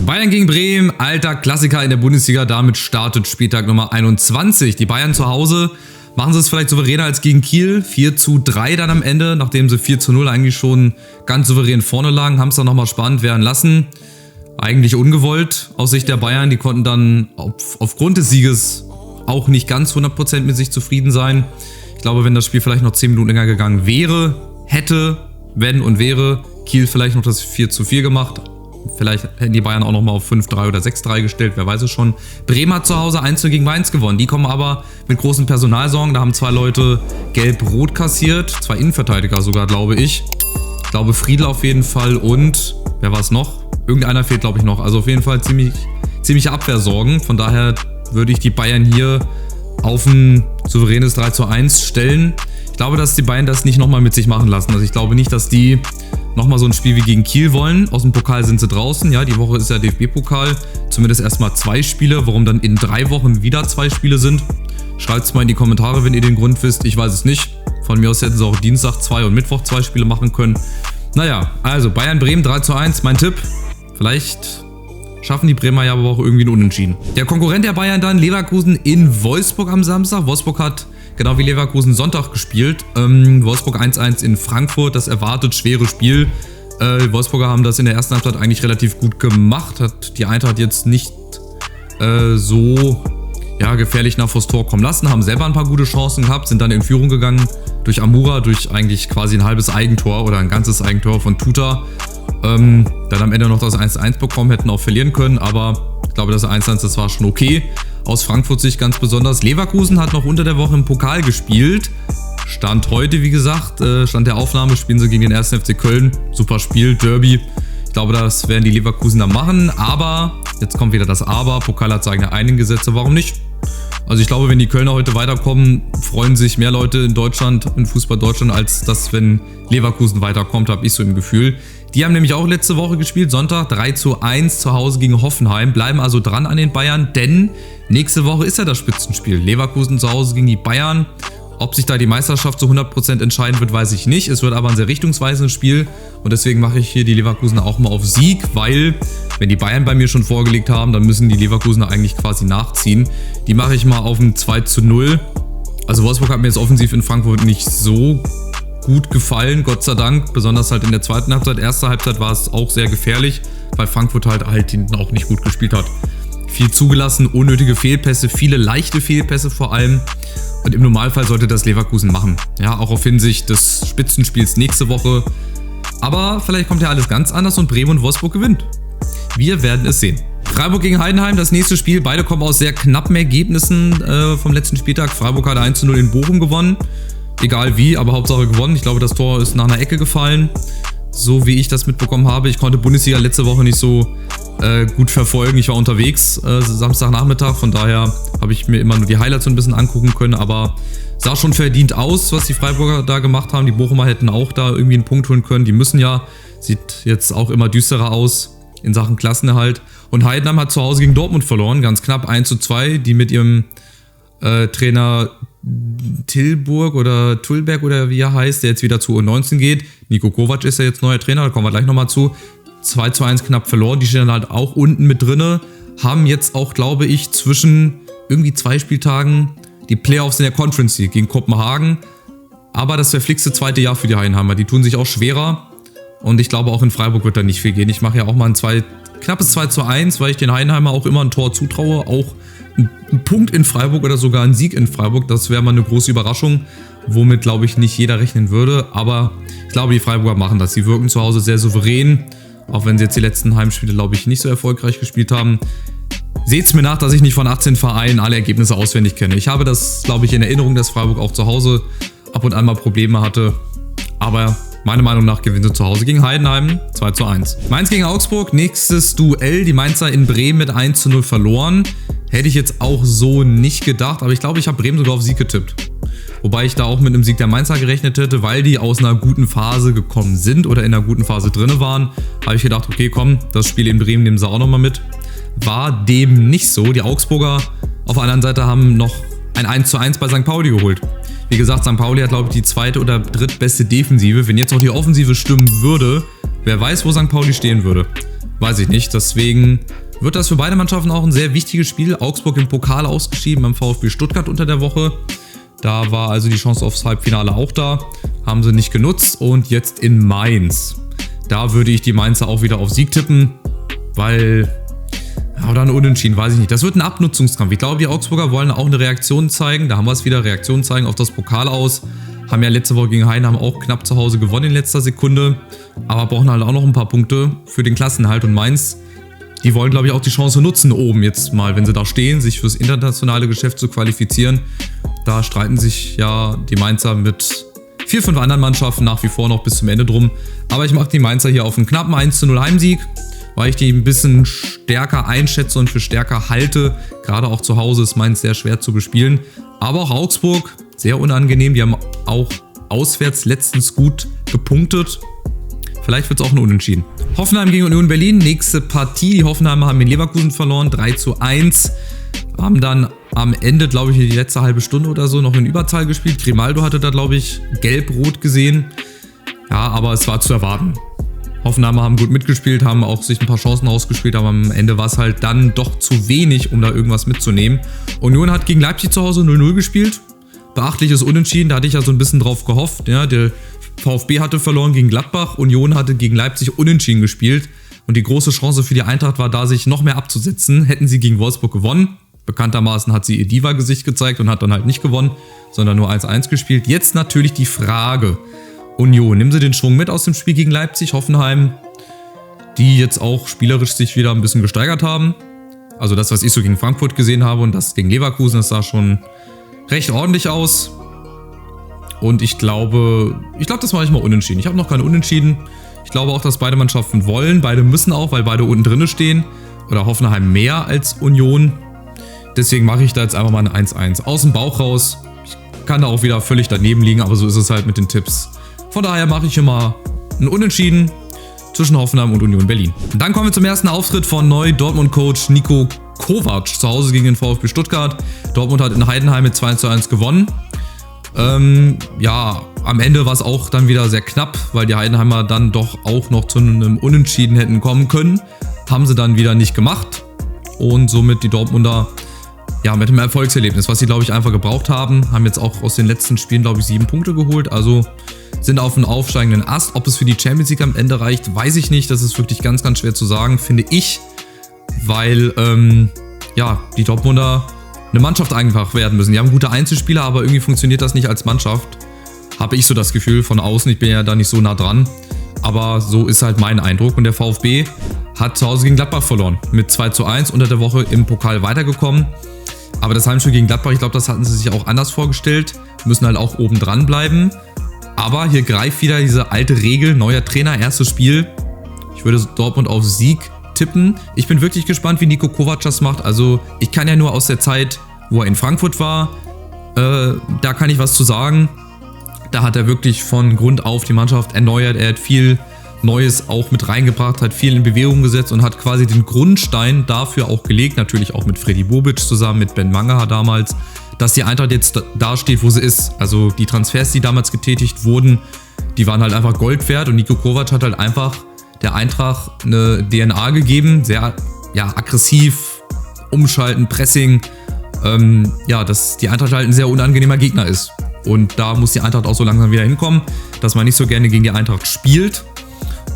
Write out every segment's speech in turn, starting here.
Bayern gegen Bremen, alter Klassiker in der Bundesliga. Damit startet Spieltag Nummer 21. Die Bayern zu Hause machen sie es vielleicht souveräner als gegen Kiel. 4:3 dann am Ende, nachdem sie 4:0 eigentlich schon ganz souverän vorne lagen. Haben es dann nochmal spannend werden lassen. Eigentlich ungewollt aus Sicht der Bayern. Die konnten dann aufgrund des Sieges auch nicht ganz 100% mit sich zufrieden sein. Ich glaube, wenn das Spiel vielleicht noch 10 Minuten länger gegangen wäre, hätte, wenn und wäre Kiel vielleicht noch das 4:4 gemacht. Vielleicht hätten die Bayern auch nochmal auf 5:3 oder 6:3 gestellt, wer weiß es schon. Bremen hat zu Hause 1:0 gegen Mainz gewonnen. Die kommen aber mit großen Personalsorgen. Da haben 2 Leute gelb-rot kassiert. 2 Innenverteidiger sogar, glaube ich. Ich glaube Friedl auf jeden Fall und, wer war es noch? Irgendeiner fehlt, glaube ich, noch. Also auf jeden Fall ziemliche Abwehrsorgen. Von daher würde ich die Bayern hier auf ein souveränes 3:1 stellen. Ich glaube, dass die Bayern das nicht nochmal mit sich machen lassen. Also ich glaube nicht, dass die nochmal so ein Spiel wie gegen Kiel wollen. Aus dem Pokal sind sie draußen. Ja, die Woche ist ja DFB-Pokal. Zumindest erstmal 2 Spiele. Warum dann in 3 Wochen wieder 2 Spiele sind? Schreibt es mal in die Kommentare, wenn ihr den Grund wisst. Ich weiß es nicht. Von mir aus hätten sie auch Dienstag 2 und Mittwoch 2 Spiele machen können. Naja, also Bayern-Bremen 3:1. Mein Tipp. Vielleicht schaffen die Bremer ja aber auch irgendwie ein Unentschieden. Der Konkurrent der Bayern dann, Leverkusen in Wolfsburg am Samstag. Wolfsburg hat genau wie Leverkusen Sonntag gespielt. Wolfsburg 1:1 in Frankfurt, das erwartet schwere Spiel. Die Wolfsburger haben das in der ersten Halbzeit eigentlich relativ gut gemacht. Hat die Eintracht jetzt nicht so gefährlich nach vors Tor kommen lassen. Haben selber ein paar gute Chancen gehabt, sind dann in Führung gegangen durch Amura, durch eigentlich quasi ein halbes Eigentor oder ein ganzes Eigentor von Tuta. Dann am Ende noch das 1:1 bekommen, hätten auch verlieren können, aber ich glaube, das 1:1, das war schon okay. Aus Frankfurt Sicht ganz besonders. Leverkusen hat noch unter der Woche im Pokal gespielt. Stand heute, wie gesagt, Stand der Aufnahme, spielen sie gegen den 1. FC Köln. Super Spiel, Derby. Ich glaube, das werden die Leverkusener machen, aber, jetzt kommt wieder das Aber, Pokal hat seine eigenen Gesetze, warum nicht? Also ich glaube, wenn die Kölner heute weiterkommen, freuen sich mehr Leute in Deutschland, in Fußball Deutschland, als das, wenn Leverkusen weiterkommt, habe ich so im Gefühl. Die haben nämlich auch letzte Woche gespielt, Sonntag 3:1 zu Hause gegen Hoffenheim, bleiben also dran an den Bayern, denn nächste Woche ist ja das Spitzenspiel. Leverkusen zu Hause gegen die Bayern. Ob sich da die Meisterschaft zu 100% entscheiden wird, weiß ich nicht. Es wird aber ein sehr richtungsweisendes Spiel und deswegen mache ich hier die Leverkusener auch mal auf Sieg, weil wenn die Bayern bei mir schon vorgelegt haben, dann müssen die Leverkusener eigentlich quasi nachziehen. Die mache ich mal auf ein 2:0. Also Wolfsburg hat mir jetzt offensiv in Frankfurt nicht so gut gefallen, Gott sei Dank, besonders halt in der zweiten Halbzeit. Erste Halbzeit war es auch sehr gefährlich, weil Frankfurt halt hinten auch nicht gut gespielt hat. Viel zugelassen, unnötige Fehlpässe, viele leichte Fehlpässe vor allem. Und im Normalfall sollte das Leverkusen machen. Ja, auch auf Hinsicht des Spitzenspiels nächste Woche. Aber vielleicht kommt ja alles ganz anders und Bremen und Wolfsburg gewinnt. Wir werden es sehen. Freiburg gegen Heidenheim, das nächste Spiel. Beide kommen aus sehr knappen Ergebnissen vom letzten Spieltag. Freiburg hat 1:0 in Bochum gewonnen. Egal wie, aber Hauptsache gewonnen. Ich glaube, das Tor ist nach einer Ecke gefallen. So wie ich das mitbekommen habe. Ich konnte Bundesliga letzte Woche nicht so gut verfolgen. Ich war unterwegs Samstagnachmittag, von daher habe ich mir immer nur die Highlights so ein bisschen angucken können, aber sah schon verdient aus, was die Freiburger da gemacht haben. Die Bochumer hätten auch da irgendwie einen Punkt holen können. Die müssen ja, sieht jetzt auch immer düsterer aus in Sachen Klassenerhalt. Und Heidenheim hat zu Hause gegen Dortmund verloren, ganz knapp 1:2, die mit ihrem Trainer Tilburg oder Tulberg oder wie er heißt, der jetzt wieder zu U19 geht. Niko Kovac ist ja jetzt neuer Trainer, da kommen wir gleich nochmal zu. 2:1 knapp verloren, die stehen dann halt auch unten mit drinne, haben jetzt auch, glaube ich, zwischen irgendwie 2 Spieltagen die Playoffs in der Conference League gegen Kopenhagen. Aber das verflixte zweite Jahr für die Heidenheimer, die tun sich auch schwerer und ich glaube auch in Freiburg wird da nicht viel gehen. Ich mache ja auch mal ein knappes 2:1, weil ich den Heidenheimer auch immer ein Tor zutraue, auch ein Punkt in Freiburg oder sogar ein Sieg in Freiburg, das wäre mal eine große Überraschung, womit, glaube ich, nicht jeder rechnen würde, aber ich glaube, die Freiburger machen das. Sie wirken zu Hause sehr souverän, auch wenn sie jetzt die letzten Heimspiele, glaube ich, nicht so erfolgreich gespielt haben. Seht's mir nach, dass ich nicht von 18 Vereinen alle Ergebnisse auswendig kenne. Ich habe das, glaube ich, in Erinnerung, dass Freiburg auch zu Hause ab und an mal Probleme hatte, aber meiner Meinung nach gewinnen sie zu Hause gegen Heidenheim 2:1. Mainz gegen Augsburg, nächstes Duell. Die Mainzer in Bremen mit 1:0 verloren. Hätte ich jetzt auch so nicht gedacht, aber ich glaube, ich habe Bremen sogar auf Sieg getippt. Wobei ich da auch mit einem Sieg der Mainzer gerechnet hätte, weil die aus einer guten Phase gekommen sind oder in einer guten Phase drin waren. Habe ich gedacht, okay, komm, das Spiel in Bremen nehmen sie auch nochmal mit. War dem nicht so. Die Augsburger auf der anderen Seite haben noch ein 1:1 bei St. Pauli geholt. Wie gesagt, St. Pauli hat, glaube ich, die zweite oder drittbeste Defensive. Wenn jetzt auch die Offensive stimmen würde, wer weiß, wo St. Pauli stehen würde. weiß ich nicht. Deswegen wird das für beide Mannschaften auch ein sehr wichtiges Spiel. Augsburg im Pokal ausgeschieden beim VfB Stuttgart unter der Woche. Da war also die Chance aufs Halbfinale auch da. Haben sie nicht genutzt. Und jetzt in Mainz. Da würde ich die Mainzer auch wieder auf Sieg tippen. Weil... oder ein Unentschieden, weiß ich nicht. Das wird ein Abnutzungskampf. Ich glaube, die Augsburger wollen auch eine Reaktion zeigen. Da haben wir es wieder, Reaktion zeigen auf das Pokal aus. Haben ja letzte Woche gegen Heidenheim auch knapp zu Hause gewonnen in letzter Sekunde. Aber brauchen halt auch noch ein paar Punkte für den Klassenerhalt. Und Mainz, die wollen, glaube ich, auch die Chance nutzen, oben jetzt mal, wenn sie da stehen, sich fürs internationale Geschäft zu qualifizieren. Da streiten sich ja die Mainzer mit 4, 5 anderen Mannschaften nach wie vor noch bis zum Ende drum. Aber ich mache die Mainzer hier auf einen knappen 1:0 Heimsieg, weil ich die ein bisschen stärker einschätze und für stärker halte. Gerade auch zu Hause ist Mainz sehr schwer zu bespielen. Aber auch Augsburg, sehr unangenehm. Die haben auch auswärts letztens gut gepunktet. Vielleicht wird es auch ein Unentschieden. Hoffenheim gegen Union Berlin, nächste Partie. Die Hoffenheimer haben in Leverkusen verloren, 3:1. Haben dann am Ende, glaube ich, die letzte halbe Stunde oder so noch in Überzahl gespielt. Grimaldo hatte da, glaube ich, gelb-rot gesehen. Ja, aber es war zu erwarten. Hoffenheimer haben gut mitgespielt, haben auch sich ein paar Chancen rausgespielt, aber am Ende war es halt dann doch zu wenig, um da irgendwas mitzunehmen. Union hat gegen Leipzig zu Hause 0:0 gespielt. Beachtliches Unentschieden, da hatte ich ja so ein bisschen drauf gehofft. Ja, der VfB hatte verloren gegen Gladbach, Union hatte gegen Leipzig unentschieden gespielt. Und die große Chance für die Eintracht war da, sich noch mehr abzusetzen. Hätten sie gegen Wolfsburg gewonnen. Bekanntermaßen hat sie ihr Diva-Gesicht gezeigt und hat dann halt nicht gewonnen, sondern nur 1:1 gespielt. Jetzt natürlich die Frage: Union, nehmen sie den Schwung mit aus dem Spiel gegen Leipzig? Hoffenheim, die jetzt auch spielerisch sich wieder ein bisschen gesteigert haben. Also das, was ich so gegen Frankfurt gesehen habe und das gegen Leverkusen, das sah schon recht ordentlich aus. Und ich glaube, das mache ich mal unentschieden. Ich habe noch keinen Unentschieden. Ich glaube auch, dass beide Mannschaften wollen. Beide müssen auch, weil beide unten drin stehen. Oder Hoffenheim mehr als Union. Deswegen mache ich da jetzt einfach mal ein 1:1. Aus dem Bauch raus. Ich kann da auch wieder völlig daneben liegen, aber so ist es halt mit den Tipps. Von daher mache ich immer ein Unentschieden zwischen Hoffenheim und Union Berlin. Und dann kommen wir zum ersten Auftritt von Neu-Dortmund-Coach Niko Kovac zu Hause gegen den VfB Stuttgart. Dortmund hat in Heidenheim mit 2:1 gewonnen. Ja, am Ende war es auch dann wieder sehr knapp, weil die Heidenheimer dann doch auch noch zu einem Unentschieden hätten kommen können. Haben sie dann wieder nicht gemacht. Und somit die Dortmunder ja mit einem Erfolgserlebnis, was sie, glaube ich, einfach gebraucht haben. Haben jetzt auch aus den letzten Spielen, glaube ich, 7 Punkte geholt. Also sind auf einem aufsteigenden Ast. Ob es für die Champions League am Ende reicht, weiß ich nicht. Das ist wirklich ganz, ganz schwer zu sagen, finde ich. Weil, ja, die Dortmunder eine Mannschaft einfach werden müssen. Die haben gute Einzelspieler, aber irgendwie funktioniert das nicht als Mannschaft. Habe ich so das Gefühl von außen. Ich bin ja da nicht so nah dran. Aber so ist halt mein Eindruck. Und der VfB hat zu Hause gegen Gladbach verloren. Mit 2:1 unter der Woche im Pokal weitergekommen. Aber das Heimspiel gegen Gladbach, ich glaube, das hatten sie sich auch anders vorgestellt. Müssen halt auch oben dran bleiben. Aber hier greift wieder diese alte Regel. Neuer Trainer, erstes Spiel. Ich würde Dortmund auf Sieg tippen. Ich bin wirklich gespannt, wie Niko Kovac das macht. Also ich kann ja nur aus der Zeit, wo er in Frankfurt war, da kann ich was zu sagen. Da hat er wirklich von Grund auf die Mannschaft erneuert. Er hat viel Neues auch mit reingebracht, hat viel in Bewegung gesetzt und hat quasi den Grundstein dafür auch gelegt. Natürlich auch mit Freddy Bobic zusammen, mit Ben Mangaha damals, dass die Eintracht jetzt da steht, wo sie ist. Also die Transfers, die damals getätigt wurden, die waren halt einfach Gold wert. Und Niko Kovac hat halt einfach der Eintracht eine DNA gegeben, sehr aggressiv, umschalten, Pressing, dass die Eintracht halt ein sehr unangenehmer Gegner ist. Und da muss die Eintracht auch so langsam wieder hinkommen, dass man nicht so gerne gegen die Eintracht spielt.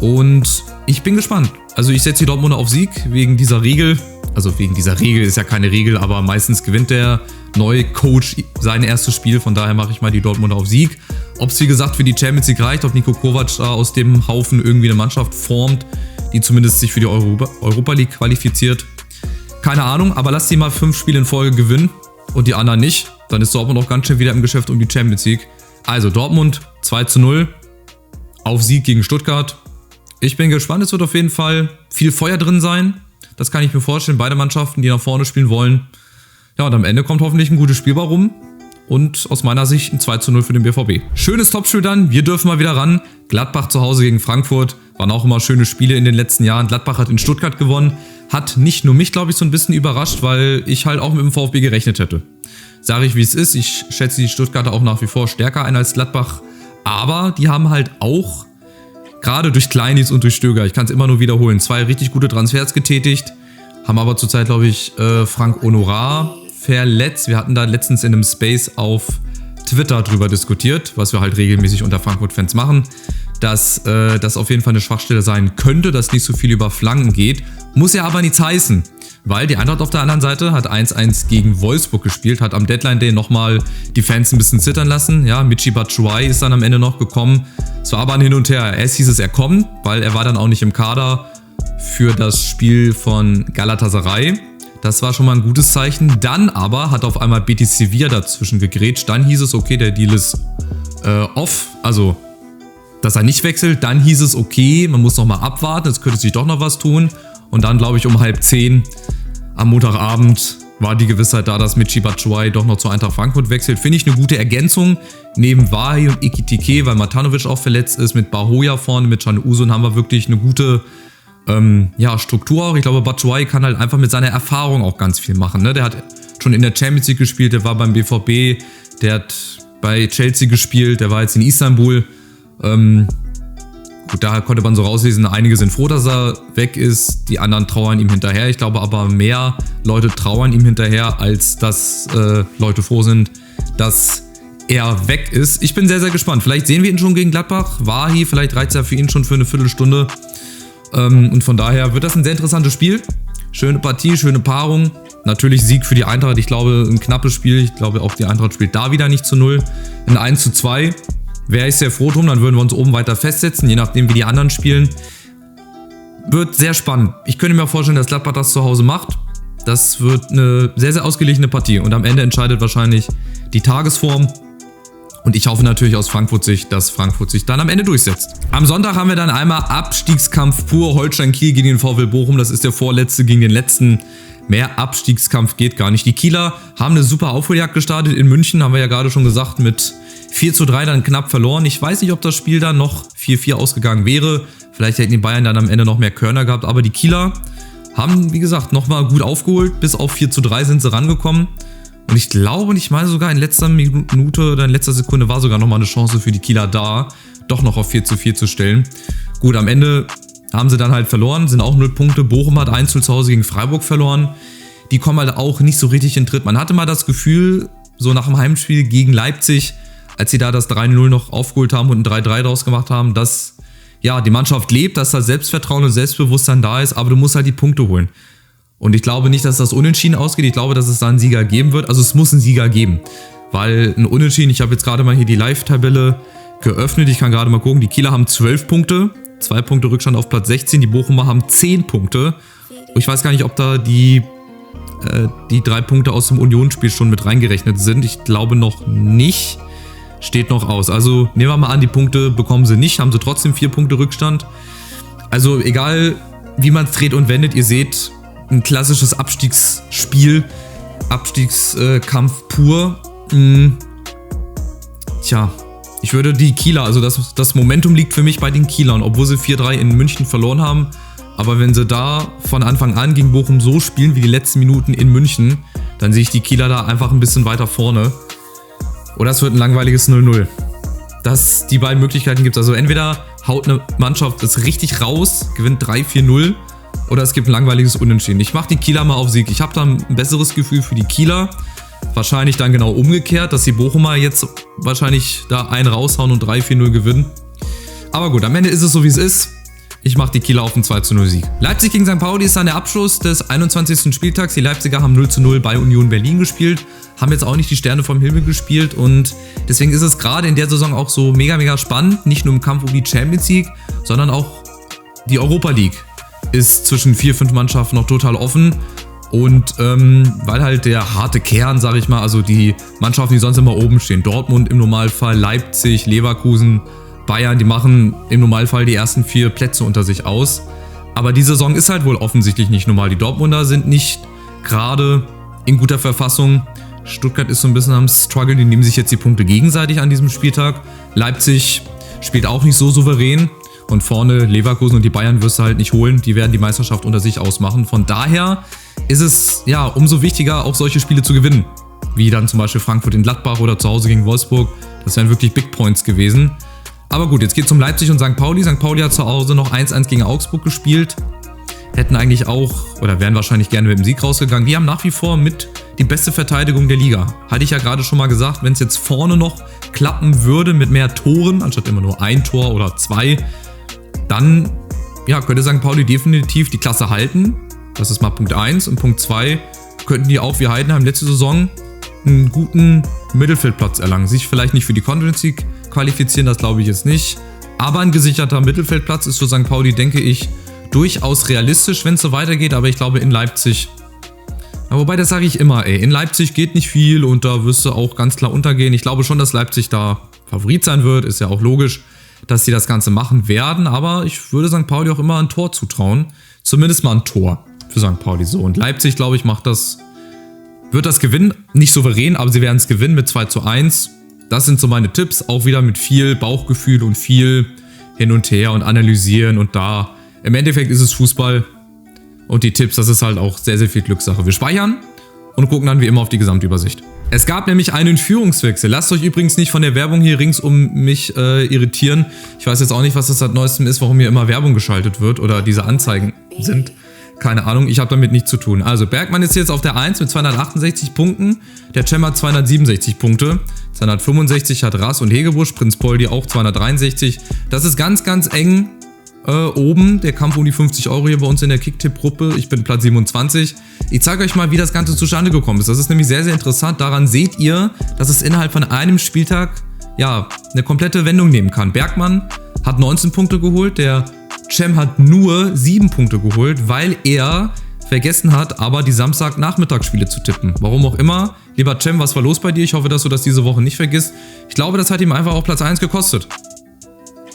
Und ich bin gespannt. Also ich setze die Dortmunder auf Sieg wegen dieser Regel. Also wegen dieser Regel ist ja keine Regel, aber meistens gewinnt der neue Coach sein erstes Spiel. Von daher mache ich mal die Dortmunder auf Sieg. Ob es wie gesagt für die Champions League reicht, ob Niko Kovac da aus dem Haufen irgendwie eine Mannschaft formt, die zumindest sich für die Europa League qualifiziert. Keine Ahnung, aber lass die mal 5 Spiele in Folge gewinnen und die anderen nicht. Dann ist Dortmund auch ganz schön wieder im Geschäft um die Champions League. Also Dortmund 2:0 auf Sieg gegen Stuttgart. Ich bin gespannt, es wird auf jeden Fall viel Feuer drin sein. Das kann ich mir vorstellen, beide Mannschaften, die nach vorne spielen wollen. Ja, und am Ende kommt hoffentlich ein gutes Spiel bei rum. Und aus meiner Sicht ein 2:0 für den BVB. Schönes Topspiel dann, wir dürfen mal wieder ran. Gladbach zu Hause gegen Frankfurt. Waren auch immer schöne Spiele in den letzten Jahren. Gladbach hat in Stuttgart gewonnen. Hat nicht nur mich, glaube ich, so ein bisschen überrascht, weil ich halt auch mit dem VfB gerechnet hätte. Sage ich, wie es ist. Ich schätze die Stuttgarter auch nach wie vor stärker ein als Gladbach. Aber die haben halt auch gerade durch Kleinis und durch Stöger, ich kann es immer nur wiederholen, 2 richtig gute Transfers getätigt, haben aber zurzeit, glaube ich, Frank Honorat verletzt. Wir hatten da letztens in einem Space auf Twitter drüber diskutiert, was wir halt regelmäßig unter Frankfurt-Fans machen, dass das auf jeden Fall eine Schwachstelle sein könnte, dass nicht so viel über Flanken geht. Muss ja aber nichts heißen, weil die Eintracht auf der anderen Seite hat 1-1 gegen Wolfsburg gespielt, hat am Deadline-Day nochmal die Fans ein bisschen zittern lassen. Ja, Michy Batshuayi ist dann am Ende noch gekommen. Es war aber ein Hin und Her. Erst hieß es, er kommt, weil er war dann auch nicht im Kader für das Spiel von Galatasaray. Das war schon mal ein gutes Zeichen. Dann aber hat auf einmal Betis Sevilla dazwischen gegrätscht. Dann hieß es, okay, der Deal ist off, also dass er nicht wechselt. Dann hieß es, okay, man muss nochmal abwarten, es könnte sich doch noch was tun. Und dann, glaube ich, um 9:30 am Montagabend war die Gewissheit da, dass Michy Batshuayi doch noch zur Eintracht Frankfurt wechselt. Finde ich eine gute Ergänzung. Neben Wahi und Ekitike, weil Matanovic auch verletzt ist, mit Bahoya vorne, mit Can Uzun haben wir wirklich eine gute Struktur auch. Ich glaube, Batshuayi kann halt einfach mit seiner Erfahrung auch ganz viel machen. Ne? Der hat schon in der Champions League gespielt, der war beim BVB, der hat bei Chelsea gespielt, der war jetzt in Istanbul. Gut, da konnte man so rauslesen, einige sind froh, dass er weg ist, die anderen trauern ihm hinterher. Ich glaube aber, mehr Leute trauern ihm hinterher, als dass Leute froh sind, dass er weg ist. Ich bin sehr, sehr gespannt. Vielleicht sehen wir ihn schon gegen Gladbach. Wahi, vielleicht reicht es ja für ihn schon für eine Viertelstunde. Und von daher wird das ein sehr interessantes Spiel. Schöne Partie, schöne Paarung. Natürlich Sieg für die Eintracht. Ich glaube, ein knappes Spiel. Ich glaube, auch die Eintracht spielt da wieder nicht zu 0. Ein 1:2. Wäre ich sehr froh drum, dann würden wir uns oben weiter festsetzen, je nachdem wie die anderen spielen. Wird sehr spannend. Ich könnte mir vorstellen, dass Gladbach das zu Hause macht. Das wird eine sehr, sehr ausgeglichene Partie. Und am Ende entscheidet wahrscheinlich die Tagesform. Und ich hoffe natürlich aus Frankfurt-Sicht, dass Frankfurt sich dann am Ende durchsetzt. Am Sonntag haben wir dann einmal Abstiegskampf pur. Holstein Kiel gegen den VfL Bochum. Das ist der vorletzte gegen den letzten. Mehr Abstiegskampf geht gar nicht. Die Kieler haben eine super Aufholjagd gestartet in München, haben wir ja gerade schon gesagt, mit 4:3 dann knapp verloren. Ich weiß nicht, ob das Spiel dann noch 4:4 ausgegangen wäre. Vielleicht hätten die Bayern dann am Ende noch mehr Körner gehabt. Aber die Kieler haben, wie gesagt, nochmal gut aufgeholt. Bis auf 4:3 sind sie rangekommen. Und ich glaube, und ich meine sogar in letzter Minute oder in letzter Sekunde war sogar nochmal eine Chance für die Kieler da, doch noch auf 4:4 zu stellen. Gut, am Ende haben sie dann halt verloren, sind auch 0 Punkte. Bochum hat 1:0 zu Hause gegen Freiburg verloren. Die kommen halt auch nicht so richtig in Tritt. Man hatte mal das Gefühl, so nach dem Heimspiel gegen Leipzig, als sie da das 3:0 noch aufgeholt haben und ein 3:3 draus gemacht haben, dass ja die Mannschaft lebt, dass da Selbstvertrauen und Selbstbewusstsein da ist, aber du musst halt die Punkte holen. Und ich glaube nicht, dass das unentschieden ausgeht. Ich glaube, dass es da einen Sieger geben wird. Also es muss einen Sieger geben. Weil ein Unentschieden, ich habe jetzt gerade mal hier die Live-Tabelle geöffnet. Ich kann gerade mal gucken, die Kieler haben 12 Punkte. 2 Punkte Rückstand auf Platz 16. Die Bochumer haben 10 Punkte. Und ich weiß gar nicht, ob da die 3 Punkte aus dem Unionsspiel schon mit reingerechnet sind. Ich glaube noch nicht. Steht noch aus. Also nehmen wir mal an, die Punkte bekommen sie nicht. Haben sie trotzdem 4 Punkte Rückstand. Also egal, wie man es dreht und wendet, ihr seht, ein klassisches Abstiegsspiel, Abstiegskampf pur. Tja, ich würde die Kieler, also das Momentum liegt für mich bei den Kielern, obwohl sie 4:3 in München verloren haben. Aber wenn sie da von Anfang an gegen Bochum so spielen wie die letzten Minuten in München, dann sehe ich die Kieler da einfach ein bisschen weiter vorne. Oder es wird ein langweiliges 0:0. Die beiden Möglichkeiten gibt es. Also entweder haut eine Mannschaft das richtig raus, gewinnt 3-4-0, oder es gibt ein langweiliges Unentschieden. Ich mache die Kieler mal auf Sieg. Ich habe da ein besseres Gefühl für die Kieler. Wahrscheinlich dann genau umgekehrt, dass die Bochumer jetzt wahrscheinlich da einen raushauen und 3-4-0 gewinnen. Aber gut, am Ende ist es so, wie es ist. Ich mache die Kieler auf einen 2:0 Sieg. Leipzig gegen St. Pauli ist dann der Abschluss des 21. Spieltags. Die Leipziger haben 0:0 bei Union Berlin gespielt. Haben jetzt auch nicht die Sterne vom Himmel gespielt. Und deswegen ist es gerade in der Saison auch so mega, mega spannend. Nicht nur im Kampf um die Champions League, sondern auch die Europa League ist zwischen 4-5 Mannschaften noch total offen. Und weil halt der harte Kern, sage ich mal, also die Mannschaften, die sonst immer oben stehen, Dortmund im Normalfall, Leipzig, Leverkusen, Bayern, die machen im Normalfall die ersten 4 Plätze unter sich aus. Aber die Saison ist halt wohl offensichtlich nicht normal. Die Dortmunder sind nicht gerade in guter Verfassung. Stuttgart ist so ein bisschen am Struggle, die nehmen sich jetzt die Punkte gegenseitig an diesem Spieltag. Leipzig spielt auch nicht so souverän. Und vorne Leverkusen und die Bayern wirst du halt nicht holen. Die werden die Meisterschaft unter sich ausmachen. Von daher ist es ja umso wichtiger, auch solche Spiele zu gewinnen. Wie dann zum Beispiel Frankfurt in Gladbach oder zu Hause gegen Wolfsburg. Das wären wirklich Big Points gewesen. Aber gut, jetzt geht es um Leipzig und St. Pauli. St. Pauli hat zu Hause noch 1-1 gegen Augsburg gespielt. Hätten eigentlich auch, oder wären wahrscheinlich gerne mit dem Sieg rausgegangen. Die haben nach wie vor mit die beste Verteidigung der Liga. Hatte ich ja gerade schon mal gesagt, wenn es jetzt vorne noch klappen würde mit mehr Toren, anstatt immer nur ein Tor oder 2, dann ja, könnte St. Pauli definitiv die Klasse halten. Das ist mal Punkt 1. Und Punkt 2, könnten die auch wie Heidenheim letzte Saison einen guten Mittelfeldplatz erlangen. Sich vielleicht nicht für die Conference League qualifizieren, das glaube ich jetzt nicht. Aber ein gesicherter Mittelfeldplatz ist für St. Pauli, denke ich, durchaus realistisch, wenn es so weitergeht. Aber ich glaube in Leipzig, ja, wobei das sage ich immer, in Leipzig geht nicht viel und da wirst du auch ganz klar untergehen. Ich glaube schon, dass Leipzig da Favorit sein wird, ist ja auch logisch, dass sie das Ganze machen werden. Aber ich würde St. Pauli auch immer ein Tor zutrauen. Zumindest mal ein Tor für St. Pauli so. Und Leipzig, glaube ich, wird das gewinnen. Nicht souverän, aber sie werden es gewinnen mit 2:1. Das sind so meine Tipps. Auch wieder mit viel Bauchgefühl und viel hin und her und analysieren. Und da im Endeffekt ist es Fußball. Und die Tipps, das ist halt auch sehr, sehr viel Glückssache. Wir speichern und gucken dann wie immer auf die Gesamtübersicht. Es gab nämlich einen Führungswechsel. Lasst euch übrigens nicht von der Werbung hier rings um mich irritieren. Ich weiß jetzt auch nicht, was das seit neuestem ist, warum hier immer Werbung geschaltet wird oder diese Anzeigen sind. Keine Ahnung, ich habe damit nichts zu tun. Also Bergmann ist jetzt auf der 1 mit 268 Punkten. Der Cem hat 267 Punkte. 265 hat Rass und Hegebusch. Prinz Poldi auch 263. Das ist ganz, ganz eng oben. Der Kampf um die 50 € hier bei uns in der Kicktipp-Gruppe. Ich bin Platz 27. Ich zeige euch mal, wie das Ganze zustande gekommen ist. Das ist nämlich sehr, sehr interessant. Daran seht ihr, dass es innerhalb von einem Spieltag ja eine komplette Wendung nehmen kann. Bergmann hat 19 Punkte geholt. Der Cem hat nur 7 Punkte geholt, weil er vergessen hat, aber die Samstagnachmittagsspiele zu tippen. Warum auch immer. Lieber Cem, was war los bei dir? Ich hoffe, dass du das diese Woche nicht vergisst. Ich glaube, das hat ihm einfach auch Platz 1 gekostet.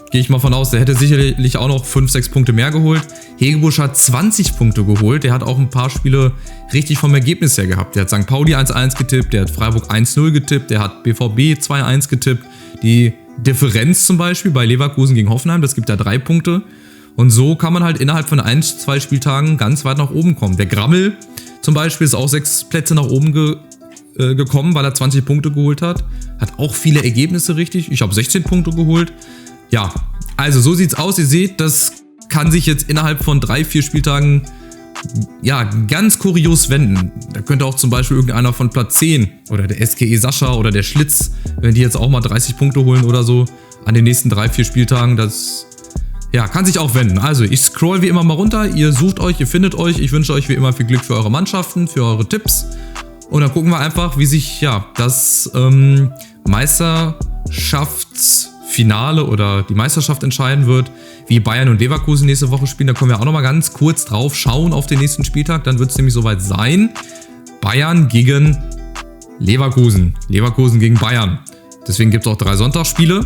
Gehe ich mal von aus. Der hätte sicherlich auch noch 5, 6 Punkte mehr geholt. Hegebusch hat 20 Punkte geholt. Der hat auch ein paar Spiele richtig vom Ergebnis her gehabt. Der hat St. Pauli 1:1 getippt, der hat Freiburg 1:0 getippt, der hat BVB 2:1 getippt. Die Differenz zum Beispiel bei Leverkusen gegen Hoffenheim, das gibt ja 3 Punkte. Und so kann man halt innerhalb von 1, 2 Spieltagen ganz weit nach oben kommen. Der Grammel zum Beispiel ist auch 6 Plätze nach oben gekommen, weil er 20 Punkte geholt hat. Hat auch viele Ergebnisse richtig. Ich habe 16 Punkte geholt. Ja, also so sieht's aus. Ihr seht, das kann sich jetzt innerhalb von 3, 4 Spieltagen ja ganz kurios wenden. Da könnte auch zum Beispiel irgendeiner von Platz 10 oder der SKE Sascha oder der Schlitz, wenn die jetzt auch mal 30 Punkte holen oder so an den nächsten 3, 4 Spieltagen, das ja, kann sich auch wenden. Also ich scroll wie immer mal runter, ihr sucht euch, ihr findet euch. Ich wünsche euch wie immer viel Glück für eure Mannschaften, für eure Tipps. Und dann gucken wir einfach, wie sich ja das Meisterschaftsfinale oder die Meisterschaft entscheiden wird, wie Bayern und Leverkusen nächste Woche spielen. Da können wir auch nochmal ganz kurz drauf schauen auf den nächsten Spieltag. Dann wird es nämlich soweit sein. Bayern gegen Leverkusen. Leverkusen gegen Bayern. Deswegen gibt es auch 3 Sonntagsspiele.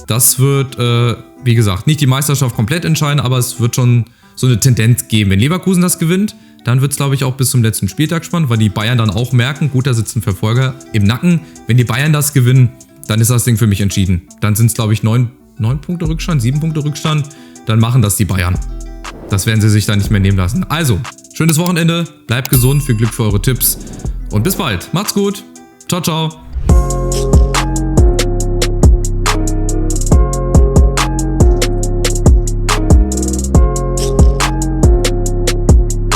Das wird, wie gesagt, nicht die Meisterschaft komplett entscheiden, aber es wird schon so eine Tendenz geben. Wenn Leverkusen das gewinnt, dann wird es, glaube ich, auch bis zum letzten Spieltag spannend, weil die Bayern dann auch merken, gut, da sitzt ein Verfolger im Nacken. Wenn die Bayern das gewinnen, dann ist das Ding für mich entschieden. Dann sind es, glaube ich, 9 Punkte Rückstand, 7 Punkte Rückstand. Dann machen das die Bayern. Das werden sie sich dann nicht mehr nehmen lassen. Also, schönes Wochenende, bleibt gesund, viel Glück für eure Tipps und bis bald. Macht's gut. Ciao, ciao.